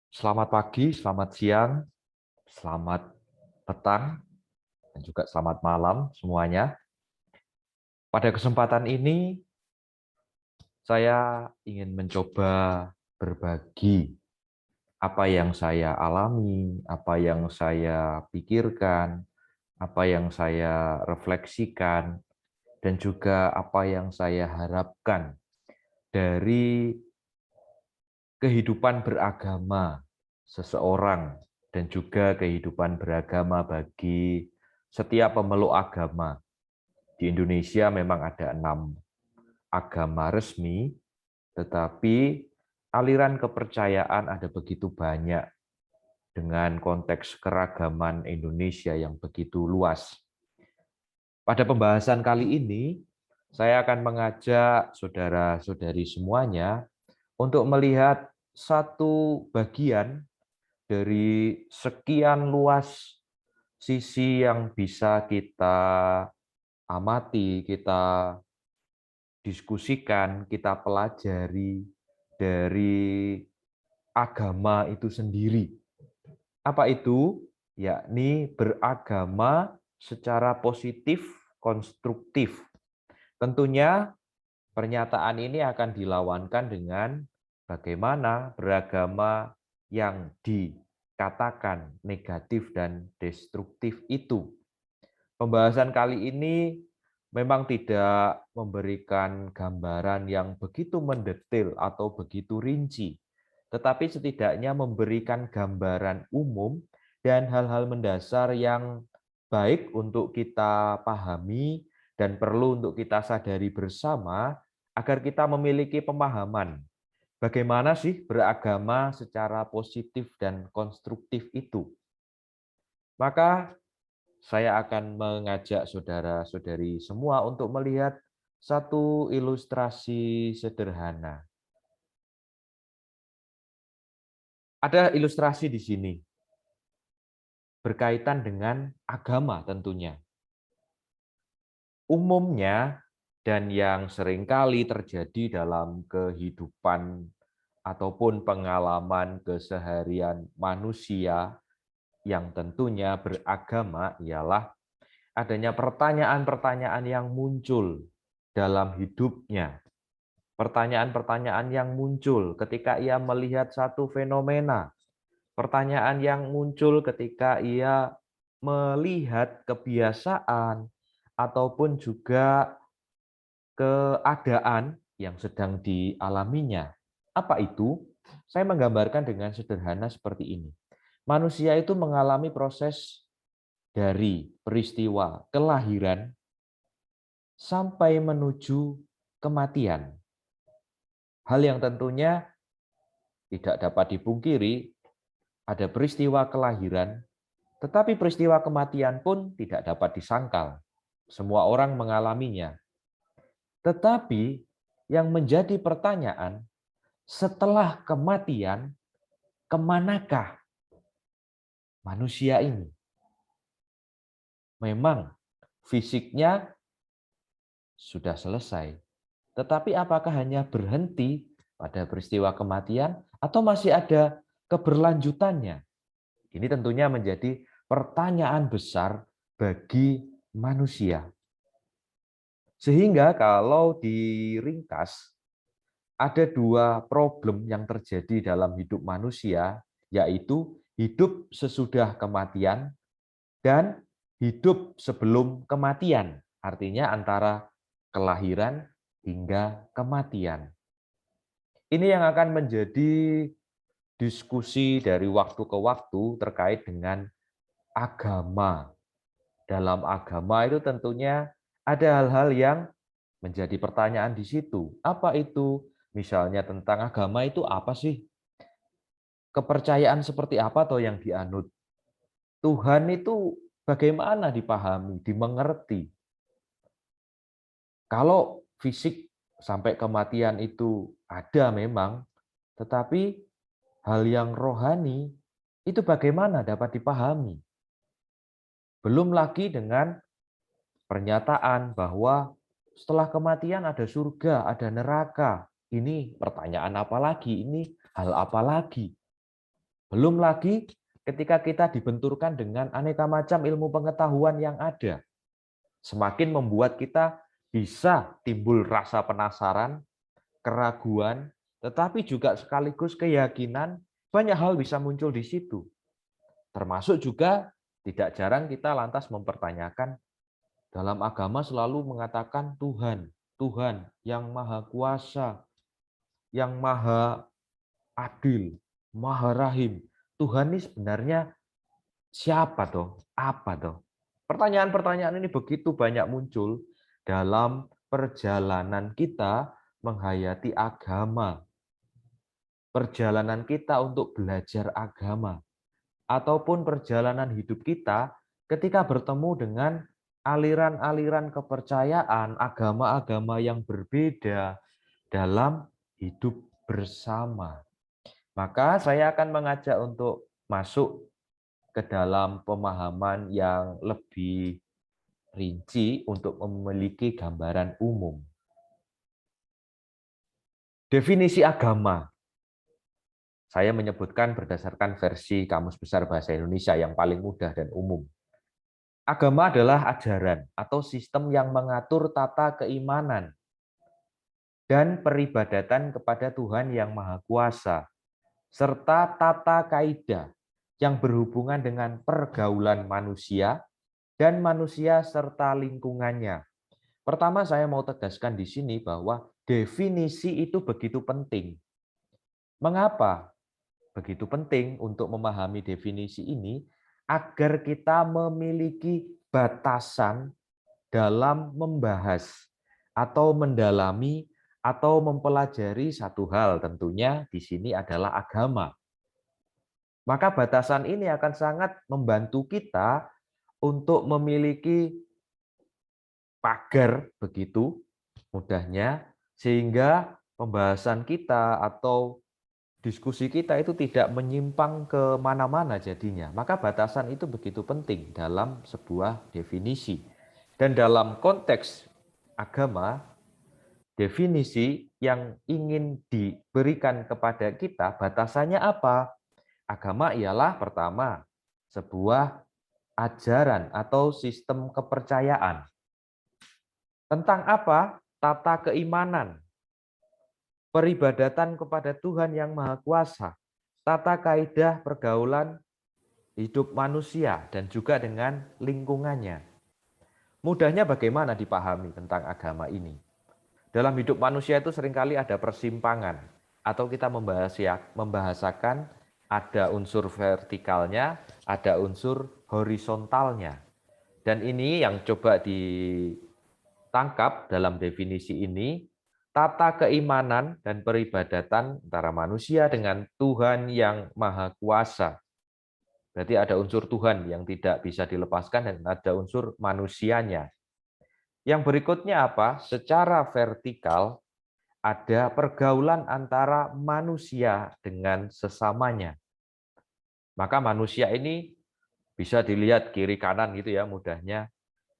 Selamat pagi, selamat siang, selamat petang, dan juga selamat malam semuanya. Pada kesempatan ini, saya ingin mencoba berbagi apa yang saya alami, apa yang saya pikirkan, apa yang saya refleksikan, dan juga apa yang saya harapkan dari kehidupan beragama seseorang dan juga kehidupan beragama bagi setiap pemeluk agama. Di Indonesia memang ada 6 agama resmi, tetapi aliran kepercayaan ada begitu banyak dengan konteks keragaman Indonesia yang begitu luas. Pada pembahasan kali ini, saya akan mengajak saudara-saudari semuanya untuk melihat satu bagian dari sekian luas sisi yang bisa kita amati, kita diskusikan, kita pelajari dari agama itu sendiri. Apa itu? Yakni beragama secara positif, konstruktif. Tentunya pernyataan ini akan dilawankan dengan bagaimana beragama yang dikatakan negatif dan destruktif itu. Pembahasan kali ini memang tidak memberikan gambaran yang begitu mendetail atau begitu rinci, tetapi setidaknya memberikan gambaran umum dan hal-hal mendasar yang baik untuk kita pahami dan perlu untuk kita sadari bersama agar kita memiliki pemahaman bagaimana sih beragama secara positif dan konstruktif itu. Maka saya akan mengajak saudara-saudari semua untuk melihat satu ilustrasi sederhana. Ada ilustrasi di sini berkaitan dengan agama tentunya. Umumnya dan yang seringkali terjadi dalam kehidupan ataupun pengalaman keseharian manusia yang tentunya beragama ialah adanya pertanyaan-pertanyaan yang muncul dalam hidupnya. Pertanyaan-pertanyaan yang muncul ketika ia melihat satu fenomena. Pertanyaan yang muncul ketika ia melihat kebiasaan ataupun juga keadaan yang sedang dialaminya. Apa itu? Saya menggambarkan dengan sederhana seperti ini. Manusia itu mengalami proses dari peristiwa kelahiran sampai menuju kematian. Hal yang tentunya tidak dapat dipungkiri, ada peristiwa kelahiran, tetapi peristiwa kematian pun tidak dapat disangkal. Semua orang mengalaminya. Tetapi yang menjadi pertanyaan, setelah kematian, kemanakah manusia ini? Memang fisiknya sudah selesai, tetapi apakah hanya berhenti pada peristiwa kematian atau masih ada keberlanjutannya? Ini tentunya menjadi pertanyaan besar bagi manusia. Sehingga kalau diringkas, ada 2 problem yang terjadi dalam hidup manusia, yaitu hidup sesudah kematian dan hidup sebelum kematian. Artinya antara kelahiran hingga kematian. Ini yang akan menjadi diskusi dari waktu ke waktu terkait dengan agama. Dalam agama itu tentunya ada hal-hal yang menjadi pertanyaan di situ. Apa itu? Misalnya tentang agama itu apa sih? Kepercayaan seperti apa toh yang dianut? Tuhan itu bagaimana dipahami, dimengerti? Kalau fisik sampai kematian itu ada memang, tetapi hal yang rohani itu bagaimana dapat dipahami? Belum lagi dengan pernyataan bahwa setelah kematian ada surga, ada neraka. Ini pertanyaan apa lagi? Ini hal apa lagi? Belum lagi ketika kita dibenturkan dengan aneka macam ilmu pengetahuan yang ada. Semakin membuat kita bisa timbul rasa penasaran, keraguan, tetapi juga sekaligus keyakinan, banyak hal bisa muncul di situ. Termasuk juga tidak jarang kita lantas mempertanyakan, dalam agama selalu mengatakan Tuhan, Tuhan yang maha kuasa, yang maha adil, maha rahim. Tuhan ini sebenarnya siapa toh? Apa toh? Pertanyaan-pertanyaan ini begitu banyak muncul dalam perjalanan kita menghayati agama, perjalanan kita untuk belajar agama, ataupun perjalanan hidup kita ketika bertemu dengan aliran-aliran kepercayaan, agama-agama yang berbeda dalam hidup bersama. Maka saya akan mengajak untuk masuk ke dalam pemahaman yang lebih rinci untuk memiliki gambaran umum. Definisi agama. Saya menyebutkan berdasarkan versi Kamus Besar Bahasa Indonesia yang paling mudah dan umum. Agama adalah ajaran atau sistem yang mengatur tata keimanan dan peribadatan kepada Tuhan yang Maha Kuasa, serta tata kaidah yang berhubungan dengan pergaulan manusia dan manusia serta lingkungannya. Pertama, saya mau tegaskan di sini bahwa definisi itu begitu penting. Mengapa begitu penting untuk memahami definisi ini? Agar kita memiliki batasan dalam membahas atau mendalami atau mempelajari satu hal, tentunya di sini adalah agama. Maka batasan ini akan sangat membantu kita untuk memiliki pagar begitu mudahnya, sehingga pembahasan kita atau diskusi kita itu tidak menyimpang ke mana-mana jadinya. Maka batasan itu begitu penting dalam sebuah definisi. Dan dalam konteks agama, definisi yang ingin diberikan kepada kita, batasannya apa? Agama ialah pertama, sebuah ajaran atau sistem kepercayaan. Tentang apa? Tata keimanan, peribadatan kepada Tuhan yang Maha Kuasa, tata kaidah pergaulan hidup manusia, dan juga dengan lingkungannya. Mudahnya bagaimana dipahami tentang agama ini? Dalam hidup manusia itu seringkali ada persimpangan, atau kita membahasakan ada unsur vertikalnya, ada unsur horizontalnya. Dan ini yang coba ditangkap dalam definisi ini, tata keimanan dan peribadatan antara manusia dengan Tuhan yang Maha Kuasa. Berarti ada unsur Tuhan yang tidak bisa dilepaskan dan ada unsur manusianya. Yang berikutnya apa? Secara vertikal ada pergaulan antara manusia dengan sesamanya. Maka manusia ini bisa dilihat kiri kanan gitu ya mudahnya.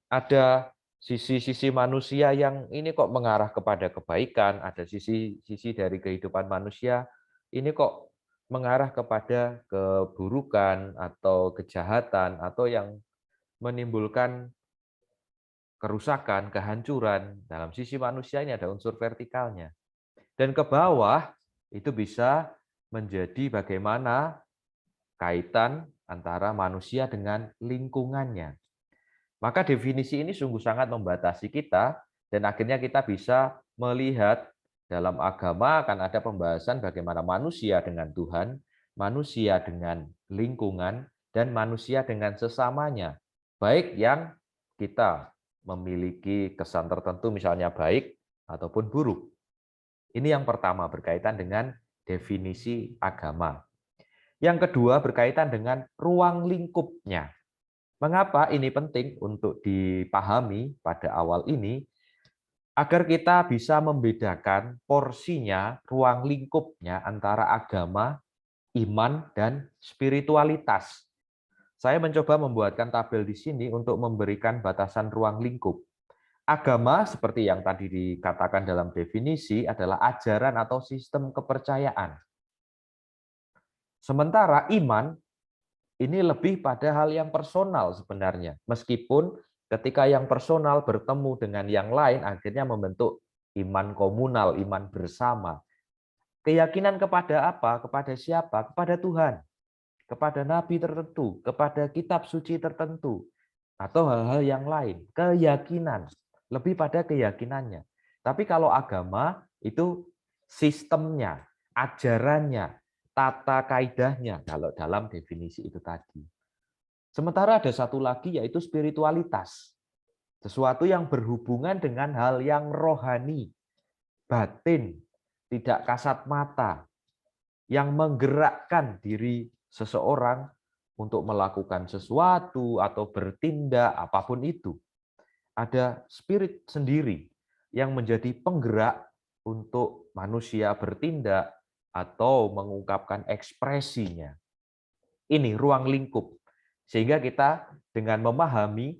Ada sisi-sisi manusia yang ini kok mengarah kepada kebaikan, ada sisi-sisi dari kehidupan manusia ini kok mengarah kepada keburukan atau kejahatan atau yang menimbulkan kerusakan, kehancuran. Dalam sisi manusia ini ada unsur vertikalnya. Dan ke bawah itu bisa menjadi bagaimana kaitan antara manusia dengan lingkungannya. Maka definisi ini sungguh sangat membatasi kita dan akhirnya kita bisa melihat dalam agama akan ada pembahasan bagaimana manusia dengan Tuhan, manusia dengan lingkungan, dan manusia dengan sesamanya. Baik yang kita memiliki kesan tertentu misalnya baik ataupun buruk. Ini yang pertama berkaitan dengan definisi agama. Yang kedua berkaitan dengan ruang lingkupnya. Mengapa ini penting untuk dipahami pada awal ini? Agar kita bisa membedakan porsinya, ruang lingkupnya antara agama, iman, dan spiritualitas. Saya mencoba membuatkan tabel di sini untuk memberikan batasan ruang lingkup. Agama, seperti yang tadi dikatakan dalam definisi, adalah ajaran atau sistem kepercayaan. Sementara iman ini lebih pada hal yang personal sebenarnya. Meskipun ketika yang personal bertemu dengan yang lain, akhirnya membentuk iman komunal, iman bersama. Keyakinan kepada apa? Kepada siapa? Kepada Tuhan, kepada nabi tertentu, kepada kitab suci tertentu, atau hal-hal yang lain. Keyakinan, lebih pada keyakinannya. Tapi kalau agama itu sistemnya, ajarannya, tata kaidahnya, kalau dalam definisi itu tadi. Sementara ada satu lagi yaitu spiritualitas. Sesuatu yang berhubungan dengan hal yang rohani, batin, tidak kasat mata, yang menggerakkan diri seseorang untuk melakukan sesuatu atau bertindak apapun itu. Ada spirit sendiri yang menjadi penggerak untuk manusia bertindak atau mengungkapkan ekspresinya. Ini ruang lingkup. Sehingga kita dengan memahami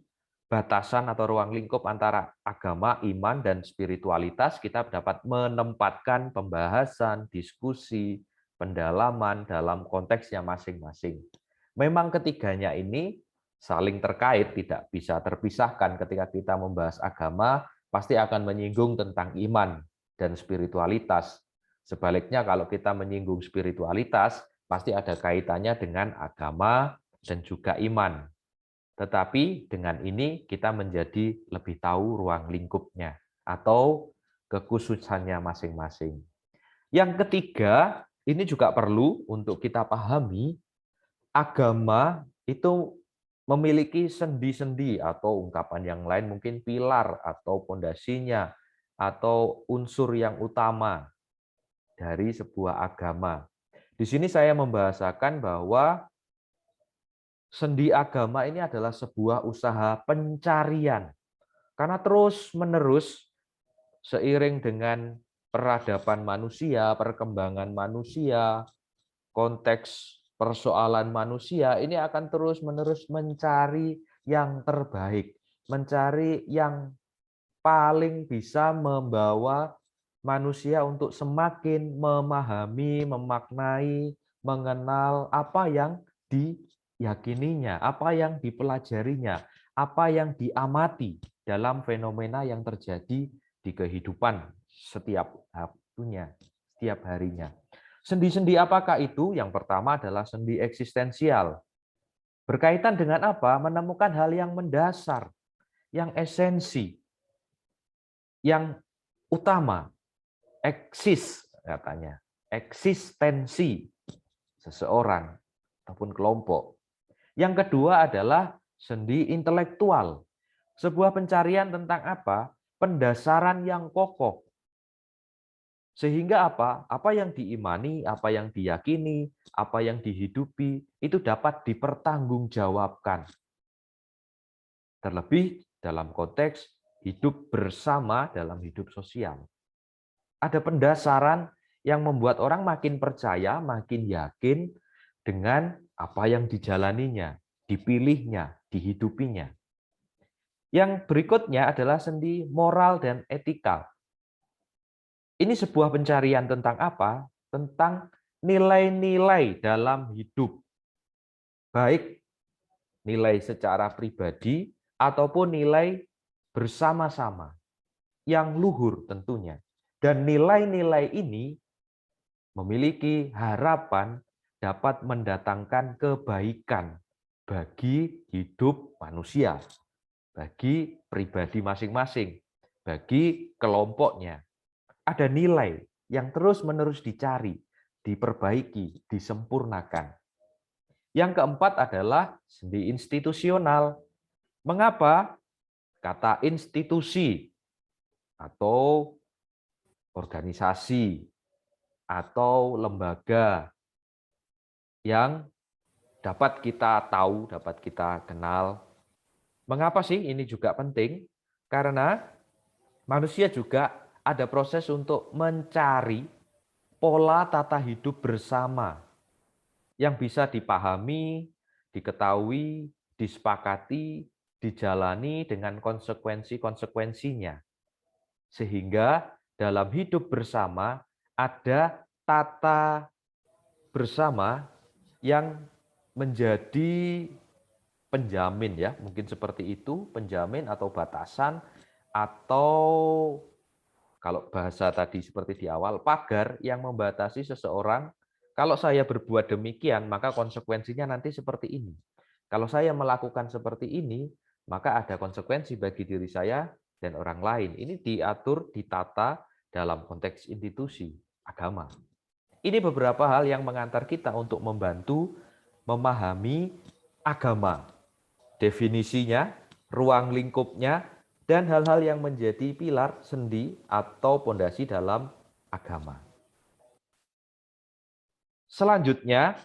batasan atau ruang lingkup antara agama, iman, dan spiritualitas, kita dapat menempatkan pembahasan, diskusi, pendalaman dalam konteksnya masing-masing. Memang ketiganya ini saling terkait, tidak bisa terpisahkan. Ketika kita membahas agama, pasti akan menyinggung tentang iman dan spiritualitas. Sebaliknya kalau kita menyinggung spiritualitas, pasti ada kaitannya dengan agama dan juga iman. Tetapi dengan ini kita menjadi lebih tahu ruang lingkupnya atau kekhususannya masing-masing. Yang ketiga, ini juga perlu untuk kita pahami, agama itu memiliki sendi-sendi atau ungkapan yang lain mungkin pilar atau pondasinya atau unsur yang utama dari sebuah agama. Di sini saya membahasakan bahwa sendi agama ini adalah sebuah usaha pencarian. Karena terus-menerus seiring dengan peradaban manusia, perkembangan manusia, konteks persoalan manusia, ini akan terus-menerus mencari yang terbaik, mencari yang paling bisa membawa manusia untuk semakin memahami, memaknai, mengenal apa yang diyakininya, apa yang dipelajarinya, apa yang diamati dalam fenomena yang terjadi di kehidupan setiap waktunya, setiap harinya. Sendi-sendi apakah itu? Yang pertama adalah sendi eksistensial. Berkaitan dengan apa? Menemukan hal yang mendasar, yang esensi, yang utama, eksis katanya, eksistensi seseorang ataupun kelompok. Yang kedua adalah sendi intelektual. Sebuah pencarian tentang apa? Pendasaran yang kokoh. Sehingga apa? Apa yang diimani, apa yang diyakini, apa yang dihidupi, itu dapat dipertanggungjawabkan. Terlebih dalam konteks hidup bersama dalam hidup sosial. Ada pendasaran yang membuat orang makin percaya, makin yakin dengan apa yang dijalaninya, dipilihnya, dihidupinya. Yang berikutnya adalah sendi moral dan etikal. Ini sebuah pencarian tentang apa? Tentang nilai-nilai dalam hidup. Baik nilai secara pribadi ataupun nilai bersama-sama yang luhur tentunya. Dan nilai-nilai ini memiliki harapan dapat mendatangkan kebaikan bagi hidup manusia, bagi pribadi masing-masing, bagi kelompoknya. Ada nilai yang terus-menerus dicari, diperbaiki, disempurnakan. Yang keempat adalah sendi institusional. Mengapa? Kata institusi atau organisasi atau lembaga yang dapat kita tahu, dapat kita kenal. Mengapa sih ini juga penting? Karena manusia juga ada proses untuk mencari pola tata hidup bersama yang bisa dipahami, diketahui, disepakati, dijalani dengan konsekuensi-konsekuensinya. Sehingga dalam hidup bersama ada tata bersama yang menjadi penjamin ya, mungkin seperti itu, penjamin atau batasan, atau kalau bahasa tadi seperti di awal, pagar yang membatasi seseorang. Kalau saya berbuat demikian, maka konsekuensinya nanti seperti ini. Kalau saya melakukan seperti ini, maka ada konsekuensi bagi diri saya dan orang lain. Ini diatur, ditata dalam konteks institusi agama. Ini beberapa hal yang mengantar kita untuk membantu memahami agama, definisinya, ruang lingkupnya, dan hal-hal yang menjadi pilar, sendi, atau pondasi dalam agama. Selanjutnya,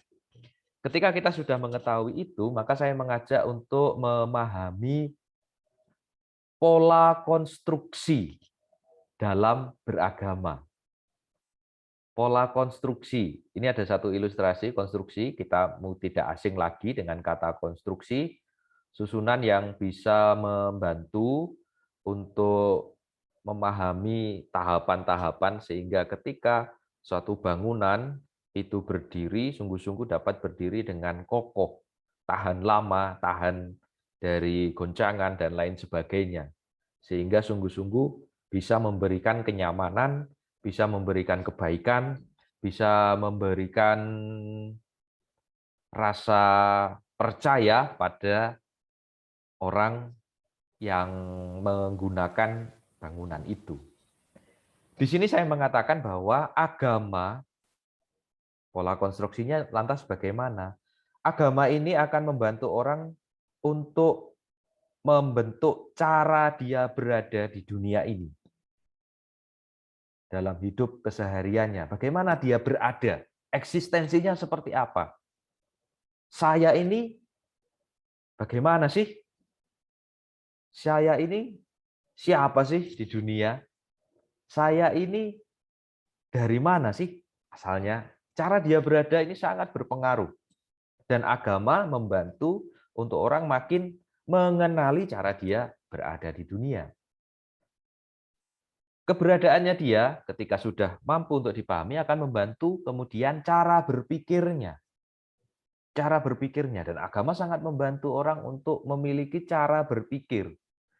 ketika kita sudah mengetahui itu, maka saya mengajak untuk memahami pola konstruksi dalam beragama. Pola konstruksi. Ini ada satu ilustrasi konstruksi, kita tidak asing lagi dengan kata konstruksi, susunan yang bisa membantu untuk memahami tahapan-tahapan sehingga ketika suatu bangunan itu berdiri, sungguh-sungguh dapat berdiri dengan kokoh, tahan lama, tahan dari goncangan dan lain sebagainya. Sehingga sungguh-sungguh bisa memberikan kenyamanan, bisa memberikan kebaikan, bisa memberikan rasa percaya pada orang yang menggunakan bangunan itu. Di sini saya mengatakan bahwa agama, pola konstruksinya lantas bagaimana? Agama ini akan membantu orang untuk membentuk cara dia berada di dunia ini. Dalam hidup kesehariannya, bagaimana dia berada, eksistensinya seperti apa. Saya ini bagaimana sih? Saya ini siapa sih di dunia? Saya ini dari mana sih asalnya? Cara dia berada ini sangat berpengaruh. Dan agama membantu untuk orang makin mengenali cara dia berada di dunia. Keberadaannya dia ketika sudah mampu untuk dipahami akan membantu kemudian cara berpikirnya. Cara berpikirnya, dan agama sangat membantu orang untuk memiliki cara berpikir,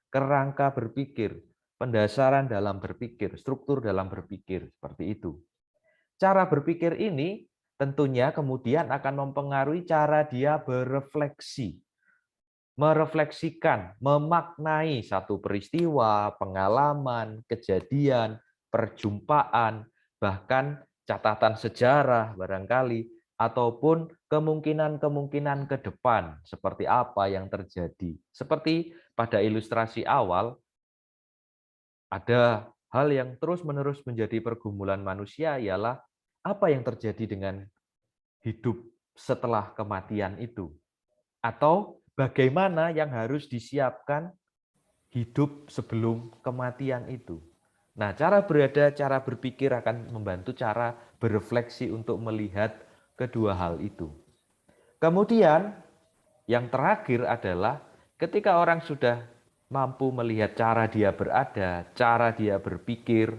kerangka berpikir, pendasaran dalam berpikir, struktur dalam berpikir, seperti itu. Cara berpikir ini tentunya kemudian akan mempengaruhi cara dia berefleksi, merefleksikan, memaknai satu peristiwa, pengalaman, kejadian, perjumpaan, bahkan catatan sejarah barangkali, ataupun kemungkinan-kemungkinan ke depan, seperti apa yang terjadi. Seperti pada ilustrasi awal, ada hal yang terus-menerus menjadi pergumulan manusia ialah apa yang terjadi dengan hidup setelah kematian itu. Atau bagaimana yang harus disiapkan hidup sebelum kematian itu. Nah, cara berada, cara berpikir akan membantu cara berefleksi untuk melihat kedua hal itu. Kemudian, yang terakhir adalah ketika orang sudah mampu melihat cara dia berada, cara dia berpikir,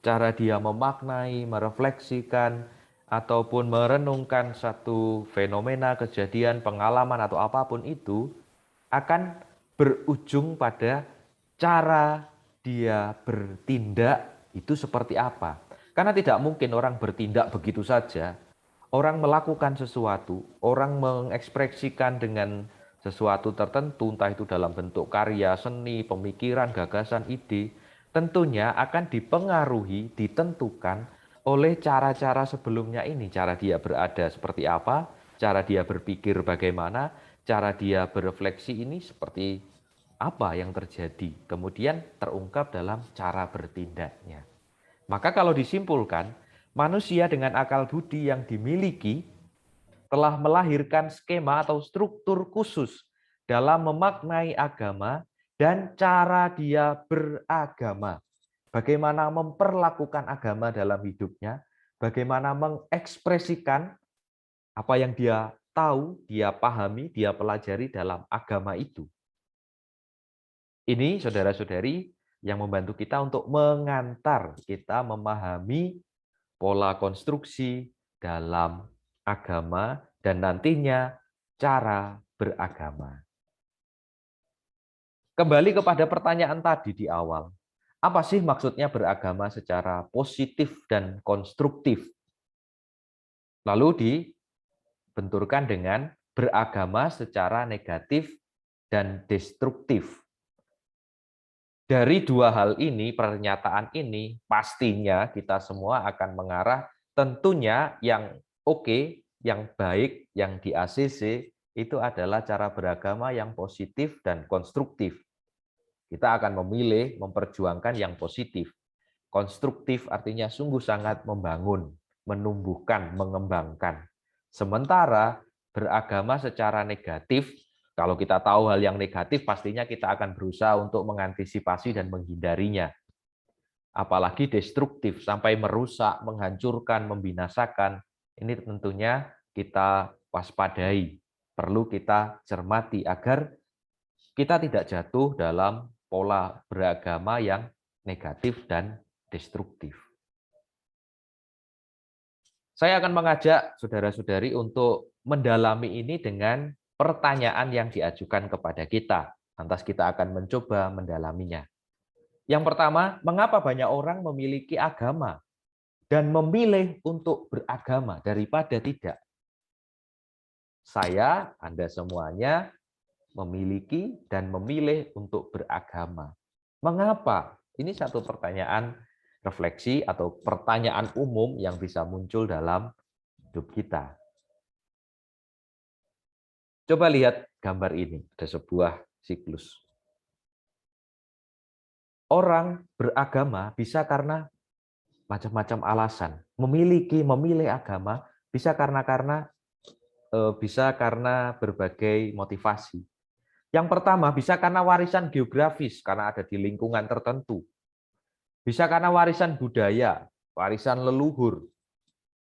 cara dia memaknai, merefleksikan, ataupun merenungkan satu fenomena, kejadian, pengalaman, atau apapun itu, akan berujung pada cara dia bertindak itu seperti apa. Karena tidak mungkin orang bertindak begitu saja. Orang melakukan sesuatu, orang mengekspresikan dengan sesuatu tertentu, entah itu dalam bentuk karya, seni, pemikiran, gagasan, ide, tentunya akan dipengaruhi, ditentukan oleh cara-cara sebelumnya ini. Cara dia berada seperti apa, cara dia berpikir bagaimana, cara dia berefleksi ini seperti apa yang terjadi. Kemudian terungkap dalam cara bertindaknya. Maka kalau disimpulkan, manusia dengan akal budi yang dimiliki telah melahirkan skema atau struktur khusus dalam memaknai agama dan cara dia beragama. Bagaimana memperlakukan agama dalam hidupnya, bagaimana mengekspresikan apa yang dia tahu, dia pahami, dia pelajari dalam agama itu. Ini saudara-saudari yang membantu kita untuk mengantar kita memahami pola konstruksi dalam agama dan nantinya cara beragama. Kembali kepada pertanyaan tadi di awal. Apa sih maksudnya beragama secara positif dan konstruktif? Lalu dibenturkan dengan beragama secara negatif dan destruktif. Dari dua hal ini, pernyataan ini, pastinya kita semua akan mengarah tentunya yang oke, yang baik, yang di ACC, itu adalah cara beragama yang positif dan konstruktif. Kita akan memilih, memperjuangkan yang positif. Konstruktif artinya sungguh sangat membangun, menumbuhkan, mengembangkan. Sementara beragama secara negatif, kalau kita tahu hal yang negatif, pastinya kita akan berusaha untuk mengantisipasi dan menghindarinya. Apalagi destruktif, sampai merusak, menghancurkan, membinasakan. Ini tentunya kita waspadai. Perlu kita cermati agar kita tidak jatuh dalam pola beragama yang negatif dan destruktif. Saya akan mengajak saudara-saudari untuk mendalami ini dengan pertanyaan yang diajukan kepada kita. Lantas kita akan mencoba mendalaminya. Yang pertama, mengapa banyak orang memiliki agama dan memilih untuk beragama daripada tidak? Saya, Anda semuanya memiliki dan memilih untuk beragama. Mengapa? Ini satu pertanyaan refleksi atau pertanyaan umum yang bisa muncul dalam hidup kita. Coba lihat gambar ini, ada sebuah siklus. Orang beragama bisa karena macam-macam alasan. Memilih agama bisa karena berbagai motivasi. Yang pertama bisa karena warisan geografis, karena ada di lingkungan tertentu. Bisa karena warisan budaya, warisan leluhur.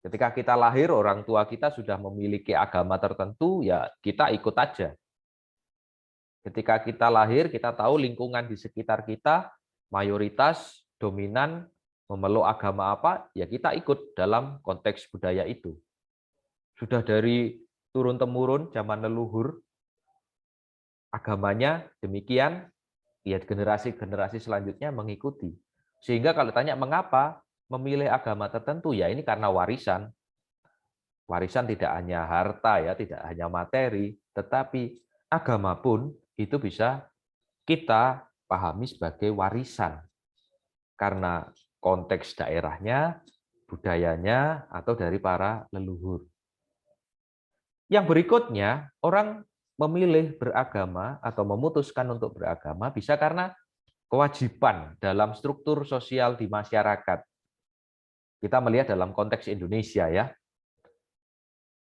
Ketika kita lahir, orang tua kita sudah memiliki agama tertentu, ya kita ikut aja. Ketika kita lahir, kita tahu lingkungan di sekitar kita, mayoritas dominan memeluk agama apa, ya kita ikut dalam konteks budaya itu. Sudah dari turun-temurun zaman leluhur, agamanya demikian, ya generasi-generasi selanjutnya mengikuti. Sehingga kalau tanya mengapa memilih agama tertentu, ya ini karena warisan. Warisan tidak hanya harta, ya, tidak hanya materi, tetapi agama pun itu bisa kita pahami sebagai warisan. Karena konteks daerahnya, budayanya, atau dari para leluhur. Yang berikutnya, orang memilih beragama atau memutuskan untuk beragama bisa karena kewajiban dalam struktur sosial di masyarakat. Kita melihat dalam konteks Indonesia ya.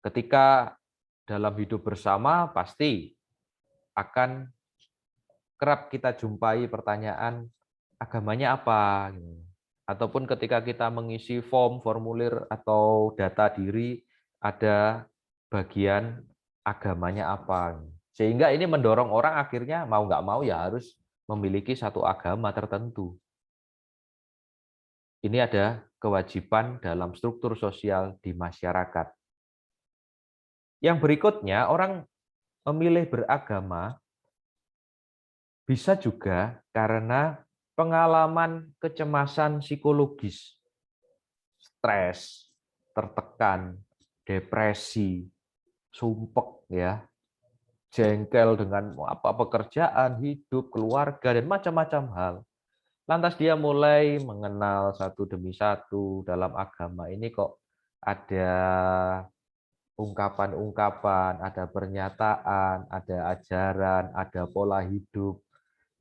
Ketika dalam hidup bersama pasti akan kerap kita jumpai pertanyaan agamanya apa. Ataupun ketika kita mengisi formulir atau data diri ada bagian agamanya apa. Sehingga ini mendorong orang akhirnya mau nggak mau ya harus memiliki satu agama tertentu. Ini ada kewajiban dalam struktur sosial di masyarakat. Yang berikutnya, orang memilih beragama bisa juga karena pengalaman kecemasan psikologis, stres, tertekan, depresi, sumpek ya, jengkel dengan pekerjaan, hidup, keluarga dan macam-macam hal. Lantas dia mulai mengenal satu demi satu dalam agama ini kok ada ungkapan-ungkapan, ada pernyataan, ada ajaran, ada pola hidup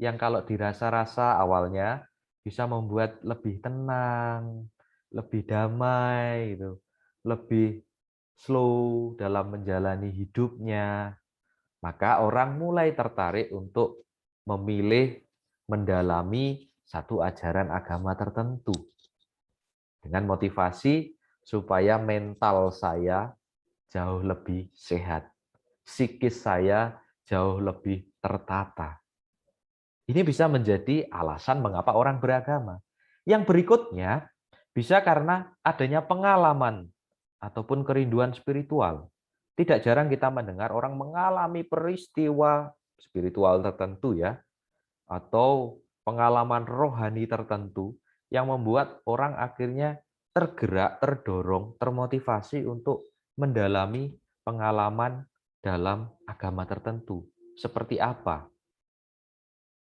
yang kalau dirasa-rasa awalnya bisa membuat lebih tenang, lebih damai, gitu, lebih slow dalam menjalani hidupnya. Maka orang mulai tertarik untuk memilih mendalami satu ajaran agama tertentu dengan motivasi supaya mental saya jauh lebih sehat, psikis saya jauh lebih tertata. Ini bisa menjadi alasan mengapa orang beragama. Yang berikutnya bisa karena adanya pengalaman ataupun kerinduan spiritual. Tidak jarang kita mendengar orang mengalami peristiwa spiritual tertentu ya, atau pengalaman rohani tertentu yang membuat orang akhirnya tergerak, terdorong, termotivasi untuk mendalami pengalaman dalam agama tertentu. Seperti apa?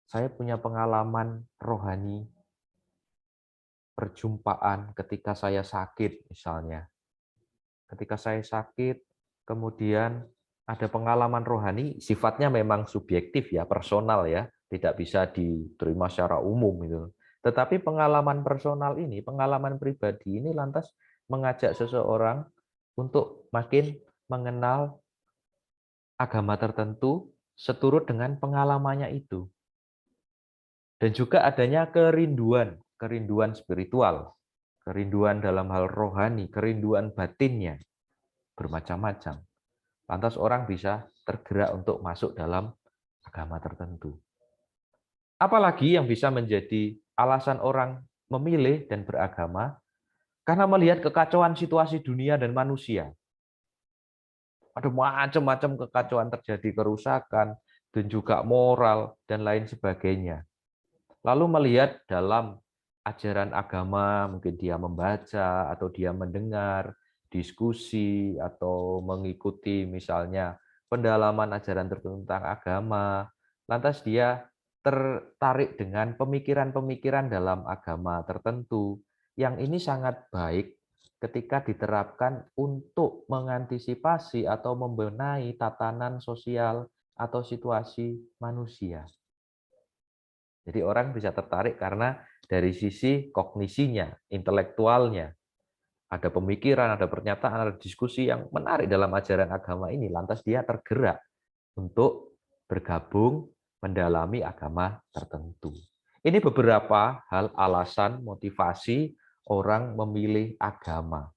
Saya punya pengalaman rohani, perjumpaan ketika saya sakit misalnya. Ketika saya sakit, kemudian ada pengalaman rohani, sifatnya memang subjektif ya, personal ya, tidak bisa diterima secara umum gitu. Tetapi pengalaman personal ini, pengalaman pribadi ini lantas mengajak seseorang untuk makin mengenal agama tertentu seturut dengan pengalamannya itu. Dan juga adanya kerinduan, kerinduan spiritual, kerinduan dalam hal rohani, kerinduan batinnya, bermacam-macam. Lantas orang bisa tergerak untuk masuk dalam agama tertentu. Apalagi yang bisa menjadi alasan orang memilih dan beragama, karena melihat kekacauan situasi dunia dan manusia. Ada macam-macam kekacauan terjadi, kerusakan, dan juga moral, dan lain sebagainya. Lalu melihat dalam ajaran agama, mungkin dia membaca atau dia mendengar, diskusi, atau mengikuti misalnya pendalaman ajaran tertentu tentang agama, lantas dia tertarik dengan pemikiran-pemikiran dalam agama tertentu, yang ini sangat baik ketika diterapkan untuk mengantisipasi atau membenahi tatanan sosial atau situasi manusia. Jadi orang bisa tertarik karena dari sisi kognisinya, intelektualnya, ada pemikiran, ada pernyataan, ada diskusi yang menarik dalam ajaran agama ini, lantas dia tergerak untuk bergabung mendalami agama tertentu. Ini beberapa hal alasan motivasi orang memilih agama.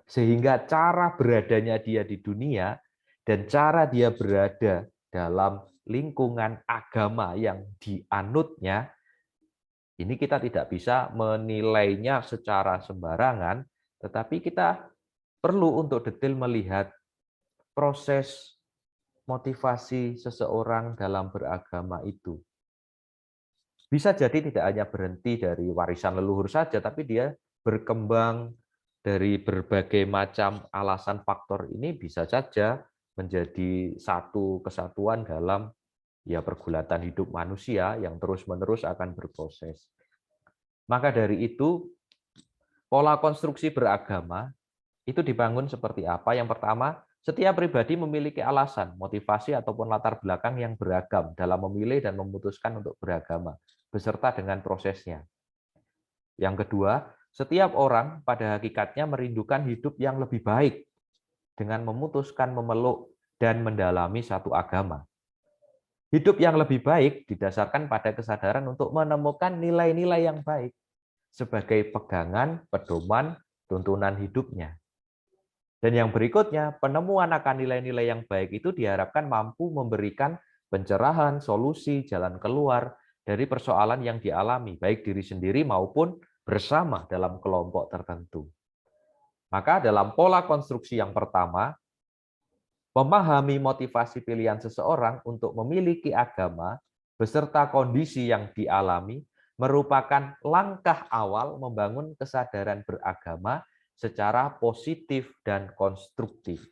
Sehingga cara beradanya dia di dunia dan cara dia berada dalam lingkungan agama yang dianutnya, ini kita tidak bisa menilainya secara sembarangan, tetapi kita perlu untuk detail melihat proses motivasi seseorang dalam beragama itu. Bisa jadi tidak hanya berhenti dari warisan leluhur saja, tapi dia berkembang dari berbagai macam alasan faktor ini bisa saja menjadi satu kesatuan dalam ya pergulatan hidup manusia yang terus-menerus akan berproses. Maka dari itu, pola konstruksi beragama itu dibangun seperti apa? Yang pertama, setiap pribadi memiliki alasan, motivasi, ataupun latar belakang yang beragam dalam memilih dan memutuskan untuk beragama, beserta dengan prosesnya. Yang kedua, setiap orang pada hakikatnya merindukan hidup yang lebih baik dengan memutuskan memeluk dan mendalami satu agama. Hidup yang lebih baik didasarkan pada kesadaran untuk menemukan nilai-nilai yang baik sebagai pegangan, pedoman, tuntunan hidupnya. Dan yang berikutnya, penemuan akan nilai-nilai yang baik itu diharapkan mampu memberikan pencerahan, solusi, jalan keluar dari persoalan yang dialami, baik diri sendiri maupun bersama dalam kelompok tertentu. Maka dalam pola konstruksi yang pertama, memahami motivasi pilihan seseorang untuk memiliki agama beserta kondisi yang dialami merupakan langkah awal membangun kesadaran beragama secara positif dan konstruktif.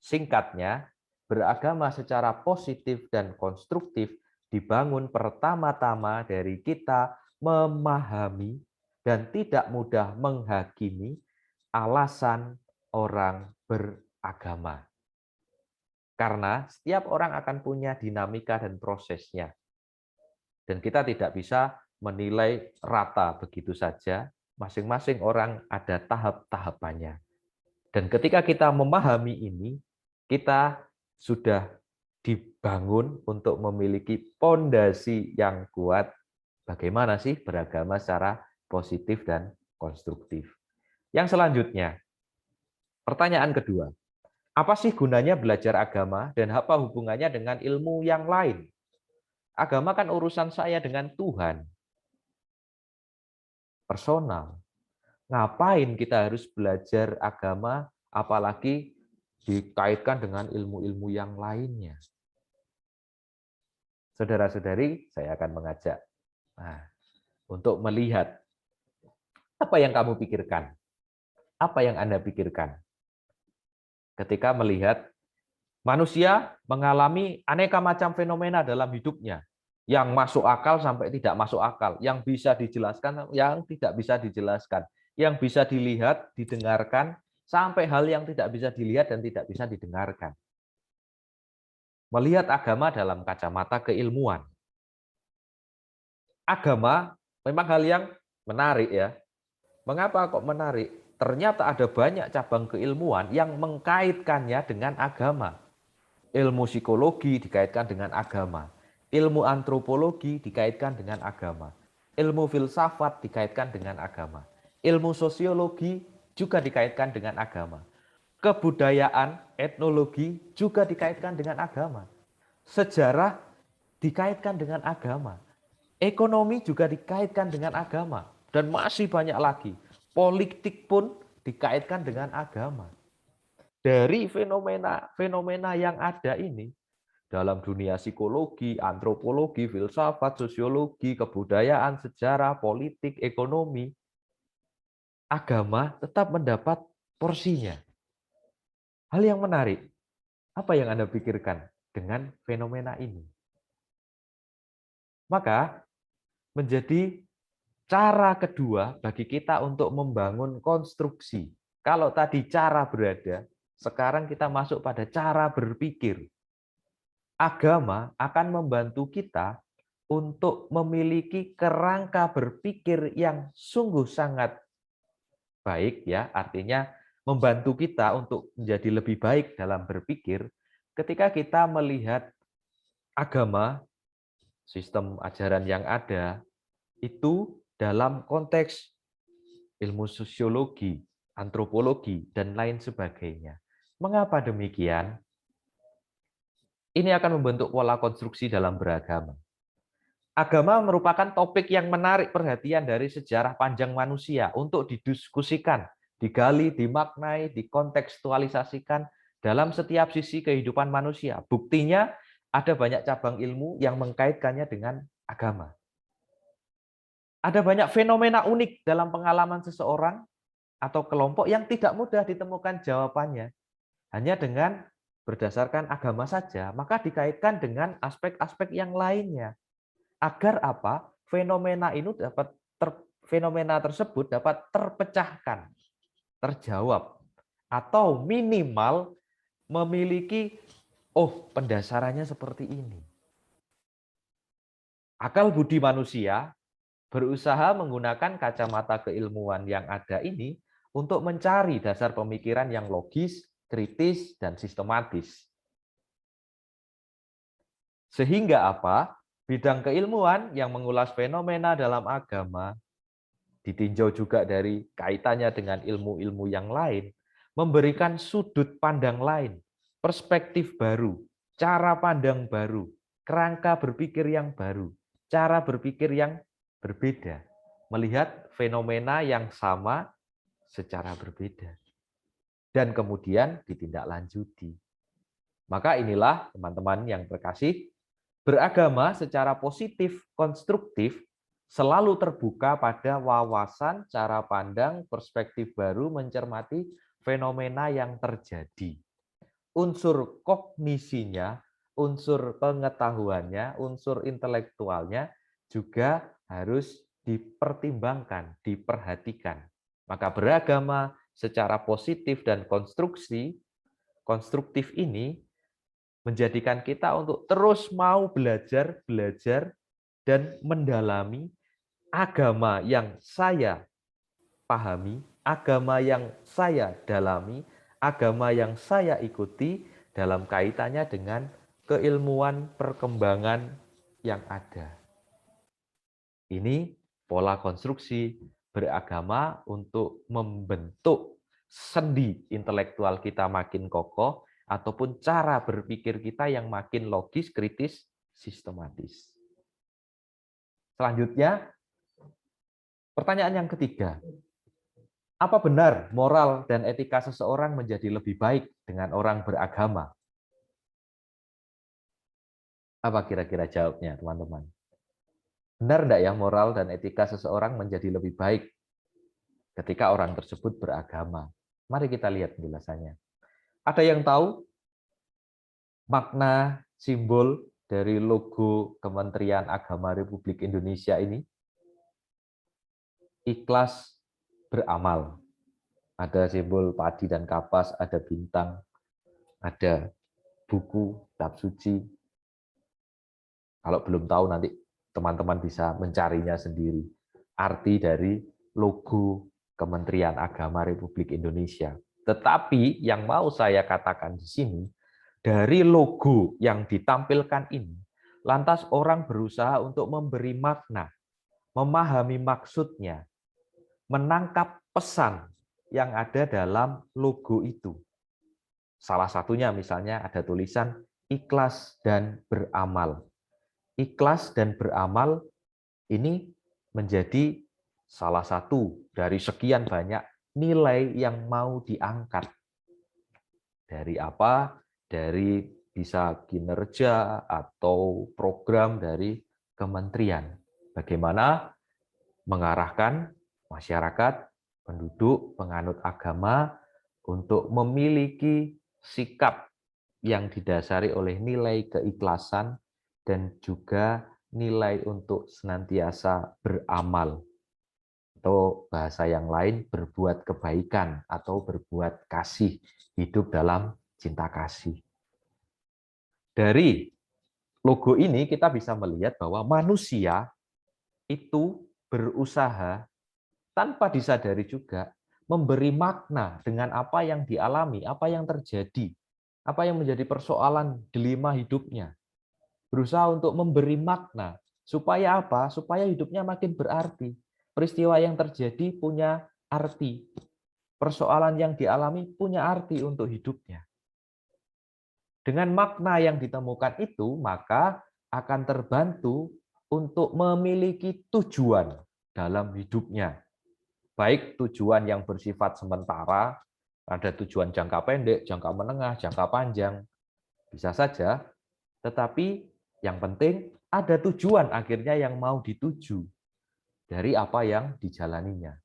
Singkatnya, beragama secara positif dan konstruktif dibangun pertama-tama dari kita memahami dan tidak mudah menghakimi alasan orang beragama. Karena setiap orang akan punya dinamika dan prosesnya. Dan kita tidak bisa menilai rata begitu saja, masing-masing orang ada tahap-tahapannya. Dan ketika kita memahami ini, kita sudah dibangun untuk memiliki pondasi yang kuat. Bagaimana sih beragama secara positif dan konstruktif? Yang selanjutnya, pertanyaan kedua. Apa sih gunanya belajar agama dan apa hubungannya dengan ilmu yang lain? Agama kan urusan saya dengan Tuhan, personal. Ngapain kita harus belajar agama, apalagi dikaitkan dengan ilmu-ilmu yang lainnya. Saudara-saudari, saya akan mengajak untuk melihat apa yang kamu pikirkan, apa yang Anda pikirkan ketika melihat manusia mengalami aneka macam fenomena dalam hidupnya, yang masuk akal sampai tidak masuk akal, yang bisa dijelaskan, yang tidak bisa dijelaskan, yang bisa dilihat, didengarkan, sampai hal yang tidak bisa dilihat dan tidak bisa didengarkan. Melihat agama dalam kacamata keilmuan. Agama memang hal yang menarik ya. Mengapa kok menarik? Ternyata ada banyak cabang keilmuan yang mengkaitkannya dengan agama. Ilmu psikologi dikaitkan dengan agama. Ilmu antropologi dikaitkan dengan agama. Ilmu filsafat dikaitkan dengan agama. Ilmu sosiologi juga dikaitkan dengan agama. Kebudayaan, etnologi juga dikaitkan dengan agama. Sejarah dikaitkan dengan agama. Ekonomi juga dikaitkan dengan agama. Dan masih banyak lagi. Politik pun dikaitkan dengan agama. Dari fenomena yang ada ini, dalam dunia psikologi, antropologi, filsafat, sosiologi, kebudayaan, sejarah, politik, ekonomi, agama tetap mendapat porsinya. Hal yang menarik, apa yang Anda pikirkan dengan fenomena ini? Maka menjadi cara kedua bagi kita untuk membangun konstruksi. Kalau tadi cara berada, sekarang kita masuk pada cara berpikir. Agama akan membantu kita untuk memiliki kerangka berpikir yang sungguh sangat baik ya, artinya membantu kita untuk menjadi lebih baik dalam berpikir ketika kita melihat agama, sistem ajaran yang ada itu dalam konteks ilmu sosiologi, antropologi, dan lain sebagainya. Mengapa demikian? Ini akan membentuk pola konstruksi dalam beragama. Agama merupakan topik yang menarik perhatian dari sejarah panjang manusia untuk didiskusikan, digali, dimaknai, dikontekstualisasikan dalam setiap sisi kehidupan manusia. Buktinya ada banyak cabang ilmu yang mengkaitkannya dengan agama. Ada banyak fenomena unik dalam pengalaman seseorang atau kelompok yang tidak mudah ditemukan jawabannya. Hanya dengan berdasarkan agama saja, maka dikaitkan dengan aspek-aspek yang lainnya. Agar apa? Fenomena tersebut dapat terpecahkan, terjawab, atau minimal memiliki pendasarannya seperti ini. Akal budi manusia berusaha menggunakan kacamata keilmuan yang ada ini untuk mencari dasar pemikiran yang logis, kritis, dan sistematis. Sehingga apa? Bidang keilmuan yang mengulas fenomena dalam agama, ditinjau juga dari kaitannya dengan ilmu-ilmu yang lain, memberikan sudut pandang lain, perspektif baru, cara pandang baru, kerangka berpikir yang baru, cara berpikir yang berbeda, melihat fenomena yang sama secara berbeda. Dan kemudian ditindaklanjuti. Maka inilah teman-teman yang terkasih, beragama secara positif, konstruktif, selalu terbuka pada wawasan, cara pandang, perspektif baru mencermati fenomena yang terjadi. Unsur kognisinya, unsur pengetahuannya, unsur intelektualnya juga harus dipertimbangkan, diperhatikan. Maka beragama secara positif dan konstruktif ini menjadikan kita untuk terus mau belajar, dan mendalami agama yang saya pahami, agama yang saya dalami, agama yang saya ikuti dalam kaitannya dengan keilmuan perkembangan yang ada. Ini pola konstruksi beragama untuk membentuk sendi intelektual kita makin kokoh, ataupun cara berpikir kita yang makin logis, kritis, sistematis. Selanjutnya, pertanyaan yang ketiga. Apa benar moral dan etika seseorang menjadi lebih baik dengan orang beragama? Apa kira-kira jawabnya, teman-teman? Benar enggak ya moral dan etika seseorang menjadi lebih baik ketika orang tersebut beragama? Mari kita lihat penjelasannya. Ada yang tahu makna simbol dari logo Kementerian Agama Republik Indonesia ini? Ikhlas beramal. Ada simbol padi dan kapas, ada bintang, ada buku, kitab suci. Kalau belum tahu nanti teman-teman bisa mencarinya sendiri. Arti dari logo Kementerian Agama Republik Indonesia. Tetapi yang mau saya katakan di sini, dari logo yang ditampilkan ini, lantas orang berusaha untuk memberi makna, memahami maksudnya, menangkap pesan yang ada dalam logo itu. Salah satunya misalnya ada tulisan ikhlas dan beramal. Ikhlas dan beramal ini menjadi salah satu dari sekian banyak nilai yang mau diangkat. Dari apa? Dari bisa kinerja atau program dari kementerian. Bagaimana mengarahkan masyarakat, penduduk, penganut agama untuk memiliki sikap yang didasari oleh nilai keikhlasan dan juga nilai untuk senantiasa beramal, atau bahasa yang lain berbuat kebaikan atau berbuat kasih, hidup dalam cinta kasih. Dari logo ini kita bisa melihat bahwa manusia itu berusaha tanpa disadari juga memberi makna dengan apa yang dialami, apa yang terjadi, apa yang menjadi persoalan dilema hidupnya. Berusaha untuk memberi makna. Supaya apa? Supaya hidupnya makin berarti. Peristiwa yang terjadi punya arti. Persoalan yang dialami punya arti untuk hidupnya. Dengan makna yang ditemukan itu, maka akan terbantu untuk memiliki tujuan dalam hidupnya. Baik tujuan yang bersifat sementara, ada tujuan jangka pendek, jangka menengah, jangka panjang, bisa saja, tetapi yang penting ada tujuan akhirnya yang mau dituju dari apa yang dijalaninya.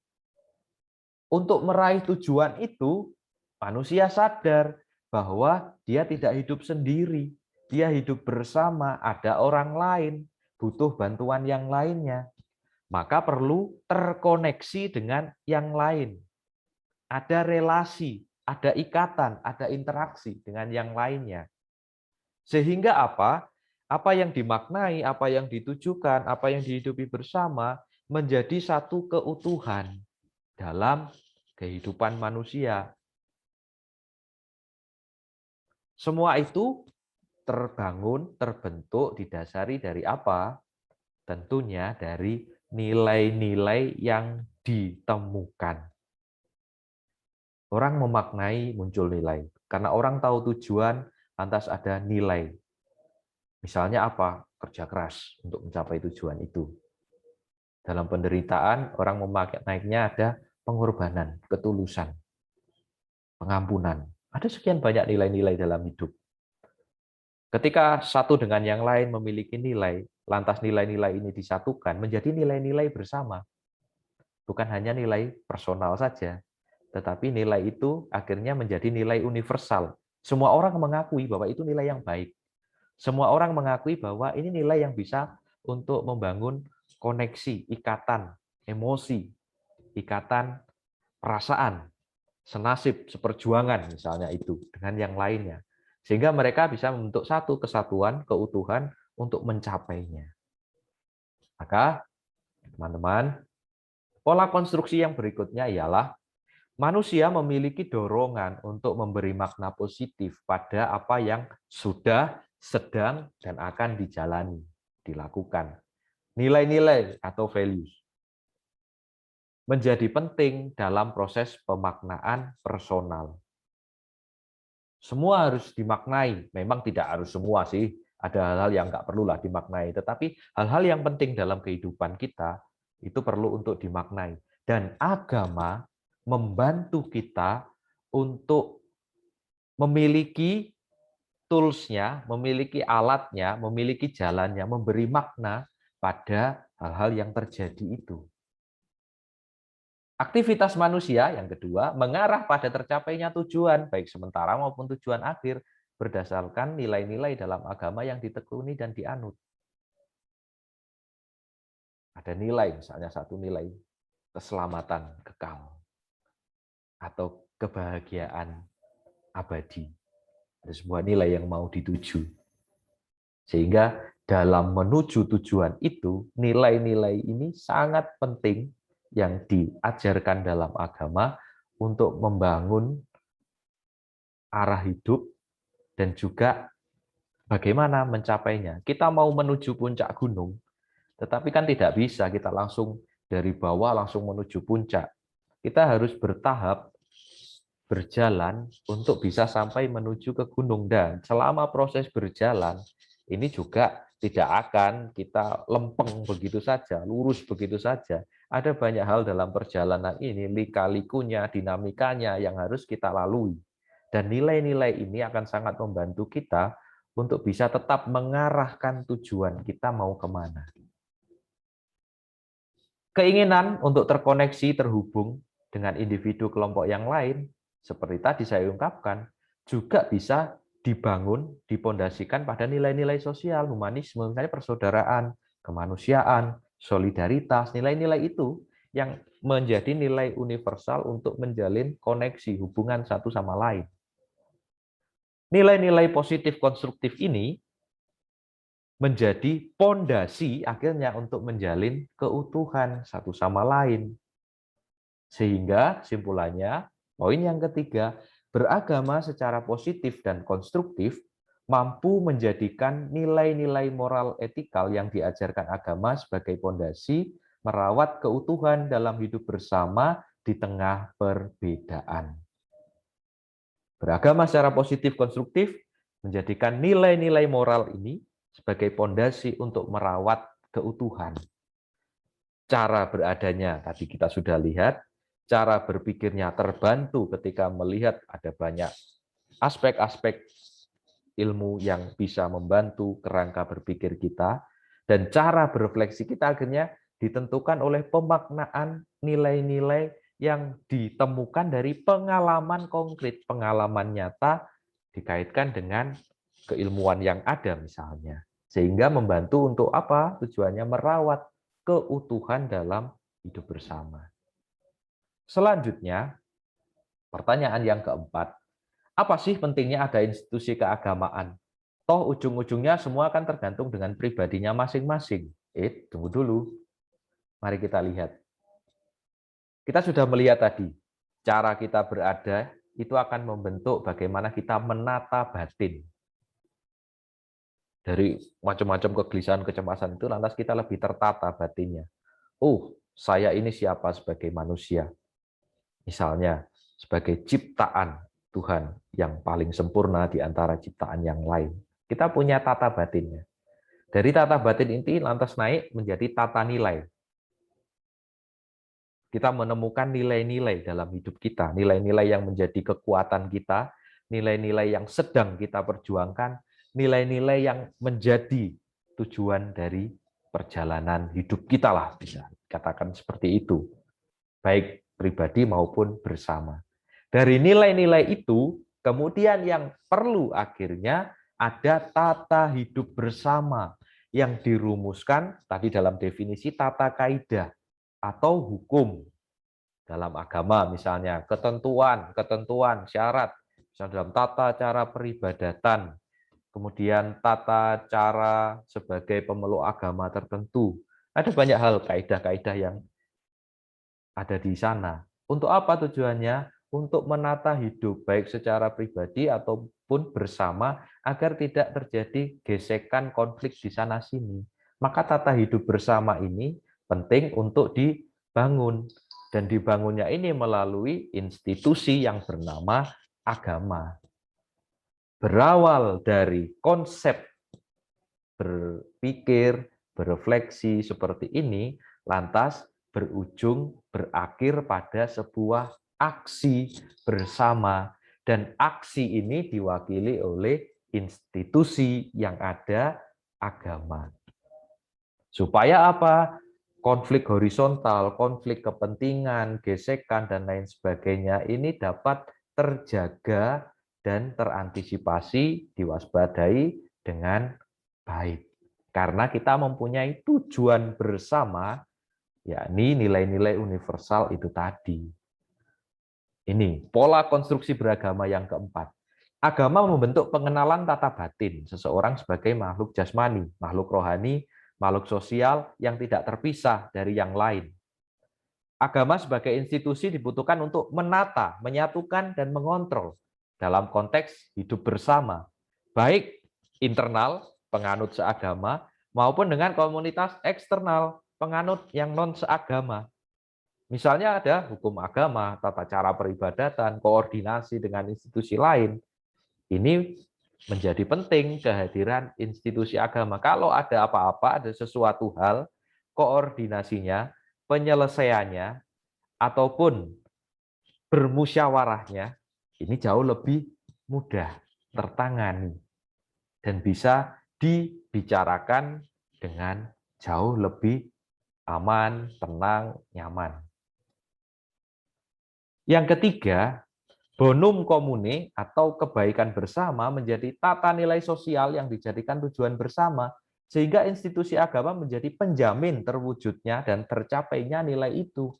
Untuk meraih tujuan itu, manusia sadar bahwa dia tidak hidup sendiri, dia hidup bersama, ada orang lain, butuh bantuan yang lainnya. Maka perlu terkoneksi dengan yang lain. Ada relasi, ada ikatan, ada interaksi dengan yang lainnya. Sehingga apa? Apa yang dimaknai, apa yang ditujukan, apa yang dihidupi bersama menjadi satu keutuhan dalam kehidupan manusia. Semua itu terbangun, terbentuk, didasari dari apa? Tentunya dari nilai-nilai yang ditemukan. Orang memaknai muncul nilai. Karena orang tahu tujuan, lantas ada nilai. Misalnya apa? Kerja keras untuk mencapai tujuan itu. Dalam penderitaan, orang memaknainya ada pengorbanan, ketulusan, pengampunan. Ada sekian banyak nilai-nilai dalam hidup. Ketika satu dengan yang lain memiliki nilai, lantas nilai-nilai ini disatukan menjadi nilai-nilai bersama. Bukan hanya nilai personal saja, tetapi nilai itu akhirnya menjadi nilai universal. Semua orang mengakui bahwa itu nilai yang baik. Semua orang mengakui bahwa ini nilai yang bisa untuk membangun koneksi, ikatan, emosi, ikatan perasaan, senasib, seperjuangan misalnya itu dengan yang lainnya. Sehingga mereka bisa membentuk satu kesatuan, keutuhan untuk mencapainya. Maka, teman-teman, pola konstruksi yang berikutnya ialah manusia memiliki dorongan untuk memberi makna positif pada apa yang sudah, sedang, dan akan dijalani, dilakukan. Nilai-nilai atau values menjadi penting dalam proses pemaknaan personal. Semua harus dimaknai. Memang tidak harus semua sih. Ada hal-hal yang nggak perlulah dimaknai. Tetapi hal-hal yang penting dalam kehidupan kita itu perlu untuk dimaknai. Dan agama membantu kita untuk memiliki tools-nya, memiliki alatnya, memiliki jalannya, memberi makna pada hal-hal yang terjadi itu. Aktivitas manusia yang kedua mengarah pada tercapainya tujuan, baik sementara maupun tujuan akhir, berdasarkan nilai-nilai dalam agama yang ditekuni dan dianut. Ada nilai, misalnya satu nilai keselamatan kekal atau kebahagiaan abadi. Ada sebuah nilai yang mau dituju. Sehingga dalam menuju tujuan itu, nilai-nilai ini sangat penting yang diajarkan dalam agama untuk membangun arah hidup dan juga bagaimana mencapainya. Kita mau menuju puncak gunung, tetapi kan tidak bisa kita langsung dari bawah langsung menuju puncak. Kita harus bertahap berjalan untuk bisa sampai menuju ke gunung. Dan selama proses berjalan, ini juga tidak akan kita lempeng begitu saja, lurus begitu saja. Ada banyak hal dalam perjalanan ini, lika-likunya, dinamikanya yang harus kita lalui. Dan nilai-nilai ini akan sangat membantu kita untuk bisa tetap mengarahkan tujuan kita mau kemana. Keinginan untuk terkoneksi, terhubung dengan individu kelompok yang lain, seperti tadi saya ungkapkan, juga bisa dibangun, dipondasikan pada nilai-nilai sosial, humanisme, misalnya persaudaraan, kemanusiaan, solidaritas, nilai-nilai itu yang menjadi nilai universal untuk menjalin koneksi, hubungan satu sama lain. Nilai-nilai positif konstruktif ini menjadi pondasi akhirnya untuk menjalin keutuhan satu sama lain. Sehingga simpulannya, poin yang ketiga, beragama secara positif dan konstruktif mampu menjadikan nilai-nilai moral etikal yang diajarkan agama sebagai pondasi merawat keutuhan dalam hidup bersama di tengah perbedaan. Beragama secara positif konstruktif menjadikan nilai-nilai moral ini sebagai pondasi untuk merawat keutuhan. Cara beradanya tadi kita sudah lihat, cara berpikirnya terbantu ketika melihat ada banyak aspek-aspek ilmu yang bisa membantu kerangka berpikir kita, dan cara berefleksi kita akhirnya ditentukan oleh pemaknaan nilai-nilai yang ditemukan dari pengalaman konkret, pengalaman nyata dikaitkan dengan keilmuan yang ada misalnya. Sehingga membantu untuk apa? Tujuannya merawat keutuhan dalam hidup bersama. Selanjutnya, pertanyaan yang keempat, apa sih pentingnya ada institusi keagamaan? Toh ujung-ujungnya semua akan tergantung dengan pribadinya masing-masing. Tunggu dulu. Mari kita lihat. Kita sudah melihat tadi, cara kita berada itu akan membentuk bagaimana kita menata batin. Dari macam-macam kegelisahan, kecemasan itu, lantas kita lebih tertata batinnya. Oh, saya ini siapa sebagai manusia? Misalnya, sebagai ciptaan Tuhan yang paling sempurna di antara ciptaan yang lain. Kita punya tata batinnya. Dari tata batin ini lantas naik menjadi tata nilai. Kita menemukan nilai-nilai dalam hidup kita, nilai-nilai yang menjadi kekuatan kita, nilai-nilai yang sedang kita perjuangkan, nilai-nilai yang menjadi tujuan dari perjalanan hidup kita lah, bisa katakan seperti itu. Baik pribadi maupun bersama. Dari nilai-nilai itu, kemudian yang perlu akhirnya ada tata hidup bersama yang dirumuskan tadi dalam definisi tata kaidah atau hukum dalam agama, misalnya ketentuan, syarat, misalnya dalam tata cara peribadatan, kemudian tata cara sebagai pemeluk agama tertentu. Ada banyak hal kaidah-kaidah yang ada di sana. Untuk apa tujuannya? Untuk menata hidup, baik secara pribadi ataupun bersama, agar tidak terjadi gesekan konflik di sana-sini. Maka tata hidup bersama ini penting untuk dibangun. Dan dibangunnya ini melalui institusi yang bernama agama. Berawal dari konsep berpikir, berefleksi seperti ini, lantas berujung berakhir pada sebuah aksi bersama, dan aksi ini diwakili oleh institusi yang ada, agama. Supaya apa? Konflik horizontal, konflik kepentingan, gesekan, dan lain sebagainya ini dapat terjaga dan terantisipasi, diwaspadai dengan baik. Karena kita mempunyai tujuan bersama, yakni nilai-nilai universal itu tadi. Ini pola konstruksi beragama yang keempat. Agama membentuk pengenalan tata batin seseorang sebagai makhluk jasmani, makhluk rohani, makhluk sosial yang tidak terpisah dari yang lain. Agama sebagai institusi dibutuhkan untuk menata, menyatukan, dan mengontrol dalam konteks hidup bersama, baik internal, penganut seagama, maupun dengan komunitas eksternal, penganut yang non-seagama. Misalnya ada hukum agama, tata cara peribadatan, koordinasi dengan institusi lain. Ini menjadi penting kehadiran institusi agama. Kalau ada apa-apa, ada sesuatu hal, koordinasinya, penyelesaiannya, ataupun bermusyawarahnya, ini jauh lebih mudah tertangani dan bisa dibicarakan dengan jauh lebih aman, tenang, nyaman. Yang ketiga, bonum comune atau kebaikan bersama menjadi tata nilai sosial yang dijadikan tujuan bersama, sehingga institusi agama menjadi penjamin terwujudnya dan tercapainya nilai itu.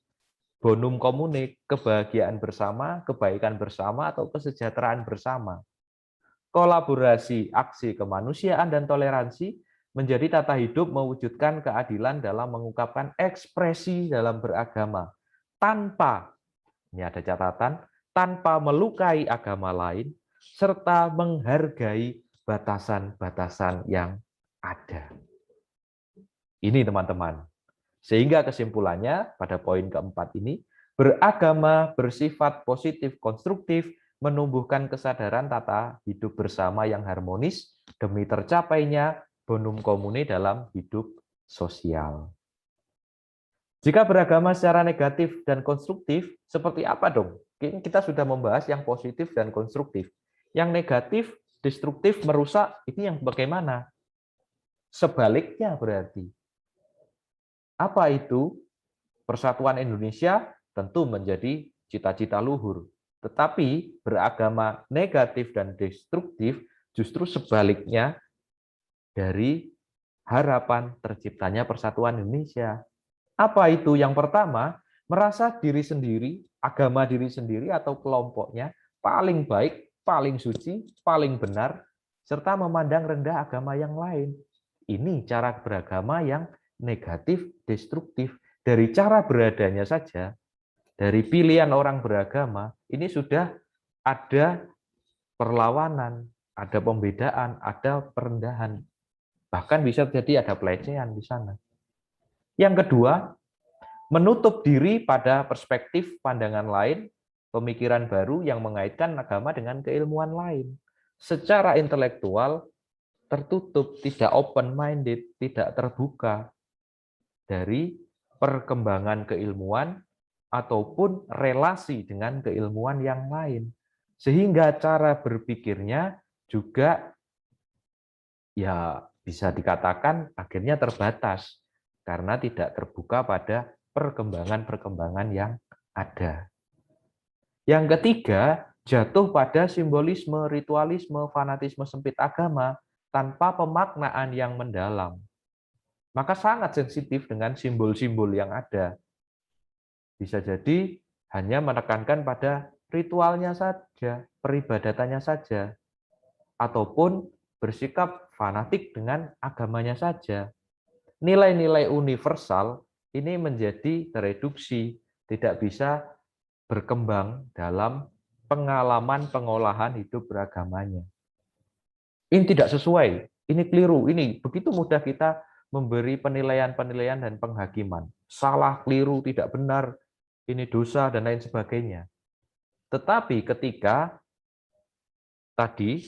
Bonum comune, kebahagiaan bersama, kebaikan bersama, atau kesejahteraan bersama. Kolaborasi, aksi kemanusiaan, dan toleransi menjadi tata hidup mewujudkan keadilan dalam mengungkapkan ekspresi dalam beragama. Tanpa, ini ada catatan, tanpa melukai agama lain, serta menghargai batasan-batasan yang ada. Ini teman-teman. Sehingga kesimpulannya pada poin keempat ini, beragama bersifat positif konstruktif, menumbuhkan kesadaran tata hidup bersama yang harmonis demi tercapainya bonum comune dalam hidup sosial. Jika beragama secara negatif dan konstruktif, seperti apa dong? Kita sudah membahas yang positif dan konstruktif. Yang negatif, destruktif, merusak, ini yang bagaimana? Sebaliknya berarti. Apa itu? Persatuan Indonesia tentu menjadi cita-cita luhur. Tetapi beragama negatif dan destruktif justru sebaliknya dari harapan terciptanya persatuan Indonesia. Apa itu? Yang pertama, merasa diri sendiri, agama diri sendiri atau kelompoknya paling baik, paling suci, paling benar, serta memandang rendah agama yang lain. Ini cara beragama yang negatif, destruktif. Dari cara beradanya saja, dari pilihan orang beragama, ini sudah ada perlawanan, ada pembedaan, ada perendahan. Bahkan bisa jadi ada pelecehan di sana. Yang kedua, menutup diri pada perspektif pandangan lain, pemikiran baru yang mengaitkan agama dengan keilmuan lain. Secara intelektual, tertutup, tidak open-minded, tidak terbuka dari perkembangan keilmuan ataupun relasi dengan keilmuan yang lain. Sehingga cara berpikirnya juga ya bisa dikatakan akhirnya terbatas karena tidak terbuka pada perkembangan-perkembangan yang ada. Yang ketiga, jatuh pada simbolisme, ritualisme, fanatisme sempit agama tanpa pemaknaan yang mendalam. Maka sangat sensitif dengan simbol-simbol yang ada. Bisa jadi hanya menekankan pada ritualnya saja, peribadatannya saja, ataupun bersikap fanatik dengan agamanya saja. Nilai-nilai universal ini menjadi tereduksi, tidak bisa berkembang dalam pengalaman pengolahan hidup beragamanya. Ini tidak sesuai, ini keliru, ini begitu mudah kita memberi penilaian-penilaian dan penghakiman. Salah, keliru, tidak benar, ini dosa, dan lain sebagainya. Tetapi ketika tadi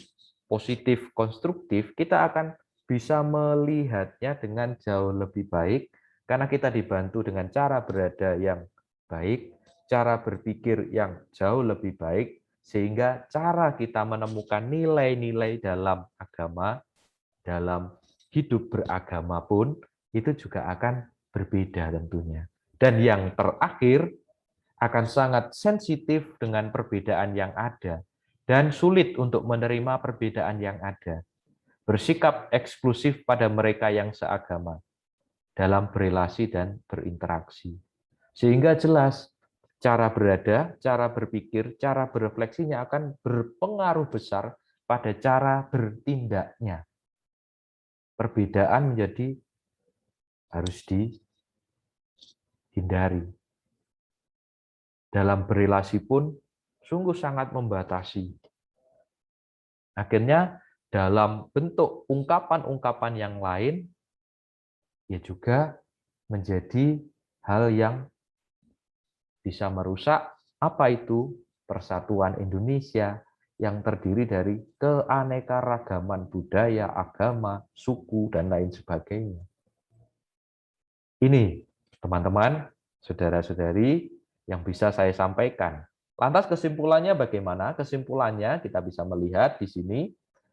positif konstruktif, kita akan bisa melihatnya dengan jauh lebih baik karena kita dibantu dengan cara berada yang baik, cara berpikir yang jauh lebih baik, sehingga cara kita menemukan nilai-nilai dalam agama, dalam hidup beragama pun, itu juga akan berbeda tentunya. Dan yang terakhir, akan sangat sensitif dengan perbedaan yang ada, dan sulit untuk menerima perbedaan yang ada. Bersikap eksklusif pada mereka yang seagama dalam berelasi dan berinteraksi. Sehingga jelas cara berada, cara berpikir, cara berefleksinya akan berpengaruh besar pada cara bertindaknya. Perbedaan menjadi harus dihindari. Dalam berelasi pun sungguh sangat membatasi. Akhirnya dalam bentuk ungkapan-ungkapan yang lain, ya juga menjadi hal yang bisa merusak apa itu persatuan Indonesia yang terdiri dari keanekaragaman budaya, agama, suku, dan lain sebagainya. Ini, teman-teman, saudara-saudari, yang bisa saya sampaikan. Lantas kesimpulannya bagaimana? Kesimpulannya kita bisa melihat di sini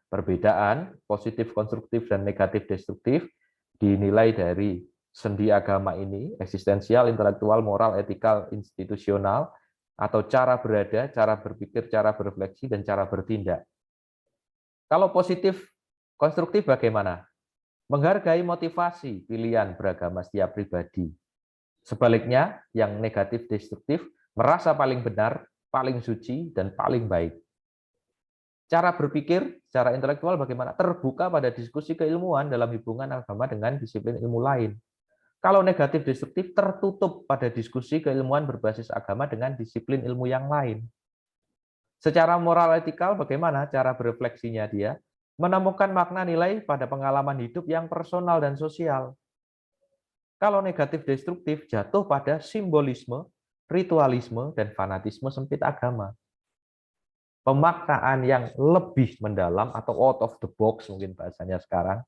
perbedaan positif konstruktif dan negatif destruktif dinilai dari sendi agama ini, eksistensial, intelektual, moral, etikal, institusional, atau cara berada, cara berpikir, cara berefleksi, dan cara bertindak. Kalau positif konstruktif bagaimana? Menghargai motivasi pilihan beragama setiap pribadi. Sebaliknya, yang negatif destruktif merasa paling benar, paling suci, dan paling baik. Cara berpikir secara intelektual bagaimana? Terbuka pada diskusi keilmuan dalam hubungan agama dengan disiplin ilmu lain. Kalau negatif destruktif tertutup pada diskusi keilmuan berbasis agama dengan disiplin ilmu yang lain. Secara moral etikal bagaimana cara berefleksinya dia? Menemukan makna nilai pada pengalaman hidup yang personal dan sosial. Kalau negatif destruktif jatuh pada simbolisme, ritualisme, dan fanatisme sempit agama. Pemaknaan yang lebih mendalam atau out of the box mungkin bahasanya sekarang,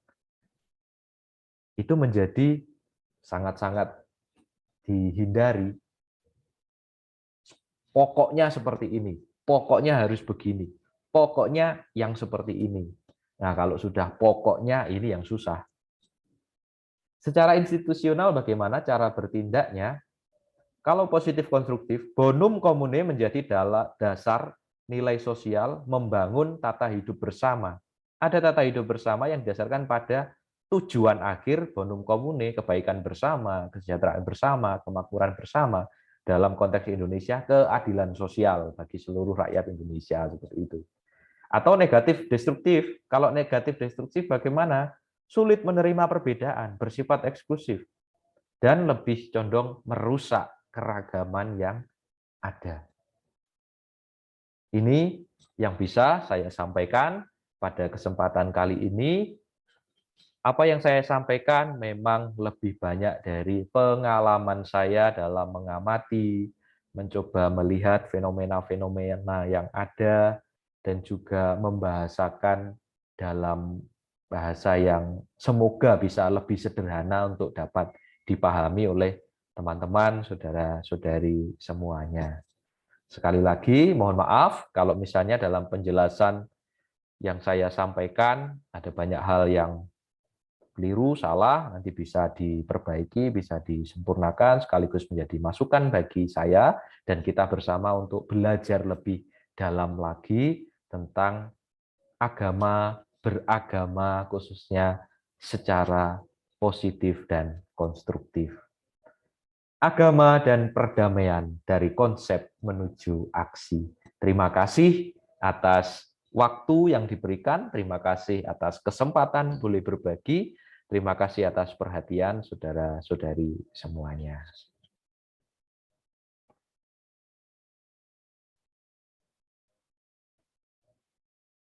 itu menjadi sangat-sangat dihindari. Pokoknya seperti ini, pokoknya harus begini, pokoknya yang seperti ini. Nah, kalau sudah pokoknya ini yang susah. Secara institusional bagaimana cara bertindaknya? Kalau positif konstruktif, bonum comune menjadi dasar nilai sosial membangun tata hidup bersama. Ada tata hidup bersama yang didasarkan pada tujuan akhir bonum comune, kebaikan bersama, kesejahteraan bersama, kemakmuran bersama. Dalam konteks Indonesia, keadilan sosial bagi seluruh rakyat Indonesia, seperti itu. Atau negatif destruktif. Kalau negatif destruktif bagaimana? Sulit menerima perbedaan, bersifat eksklusif, dan lebih condong merusak keragaman yang ada. Ini yang bisa saya sampaikan pada kesempatan kali ini. Apa yang saya sampaikan memang lebih banyak dari pengalaman saya dalam mengamati, mencoba melihat fenomena-fenomena yang ada, dan juga membahasakan dalam bahasa yang semoga bisa lebih sederhana untuk dapat dipahami oleh teman-teman, saudara-saudari semuanya. Sekali lagi, mohon maaf kalau misalnya dalam penjelasan yang saya sampaikan ada banyak hal yang keliru, salah, nanti bisa diperbaiki, bisa disempurnakan, sekaligus menjadi masukan bagi saya dan kita bersama untuk belajar lebih dalam lagi tentang agama, beragama, khususnya secara positif dan konstruktif. Agama dan perdamaian dari konsep menuju aksi. Terima kasih atas waktu yang diberikan, terima kasih atas kesempatan boleh berbagi, terima kasih atas perhatian saudara-saudari semuanya.